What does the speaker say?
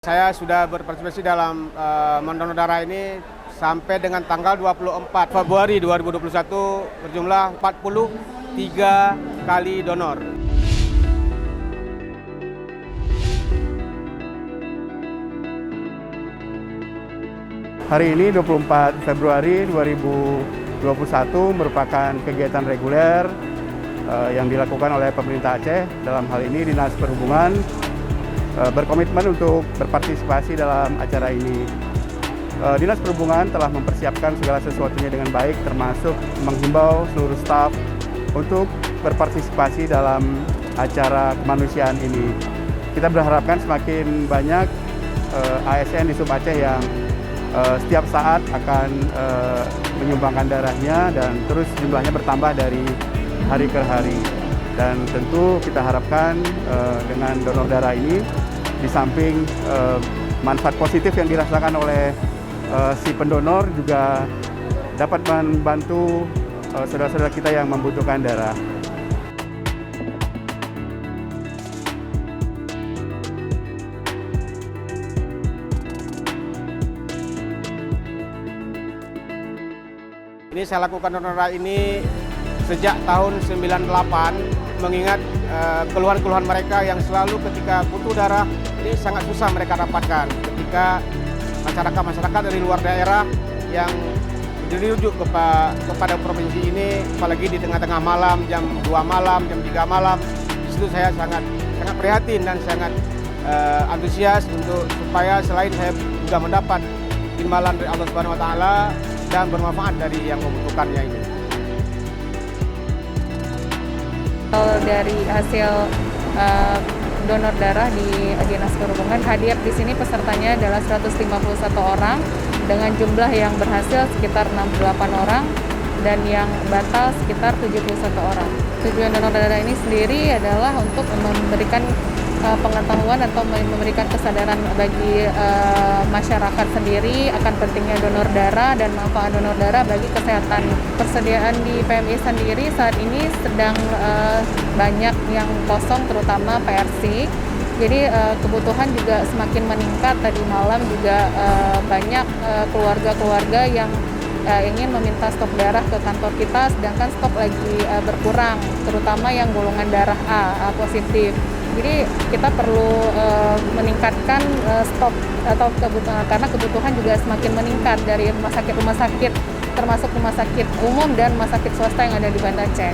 Saya sudah berpartisipasi dalam mendonor darah ini sampai dengan tanggal 24 Februari 2021 berjumlah 43 kali donor. Hari ini 24 Februari 2021 merupakan kegiatan reguler yang dilakukan oleh pemerintah Aceh. Dalam hal ini Dinas Perhubungan berkomitmen untuk berpartisipasi dalam acara ini. Dinas Perhubungan telah mempersiapkan segala sesuatunya dengan baik, termasuk menghimbau seluruh staf untuk berpartisipasi dalam acara kemanusiaan ini. Kita berharapkan semakin banyak ASN di Sub Aceh yang setiap saat akan menyumbangkan darahnya dan terus jumlahnya bertambah dari hari ke hari. Dan tentu kita harapkan dengan donor darah ini, di samping manfaat positif yang dirasakan oleh si pendonor, juga dapat membantu saudara-saudara kita yang membutuhkan darah. Ini saya lakukan donor darah ini sejak tahun 98, mengingat keluhan-keluhan mereka yang selalu ketika butuh darah ini sangat susah mereka dapatkan. Ketika masyarakat dari luar daerah yang dirujuk kepada provinsi ini, apalagi di tengah-tengah malam, jam 2 malam, jam 3 malam, di situ saya sangat prihatin dan sangat antusias untuk supaya selain saya juga mendapat imbalan dari Allah Subhanahu wa taala dan bermanfaat dari yang membutuhkannya ini. Dari hasil donor darah di Dinas Perhubungan, hadir di sini pesertanya adalah 151 orang dengan jumlah yang berhasil sekitar 68 orang dan yang batal sekitar 71 orang. Tujuan donor darah ini sendiri adalah untuk memberikan pengetahuan atau memberikan kesadaran bagi masyarakat sendiri akan pentingnya donor darah dan manfaat donor darah bagi kesehatan. Persediaan di PMI sendiri saat ini sedang banyak yang kosong, terutama PRC. Jadi kebutuhan juga semakin meningkat. Tadi malam juga banyak keluarga-keluarga yang ingin meminta stok darah ke kantor kita, sedangkan stok lagi berkurang, terutama yang golongan darah A positif. Jadi kita perlu meningkatkan stok atau kebutuhan, karena kebutuhan juga semakin meningkat dari rumah sakit termasuk rumah sakit umum dan rumah sakit swasta yang ada di Banda Aceh.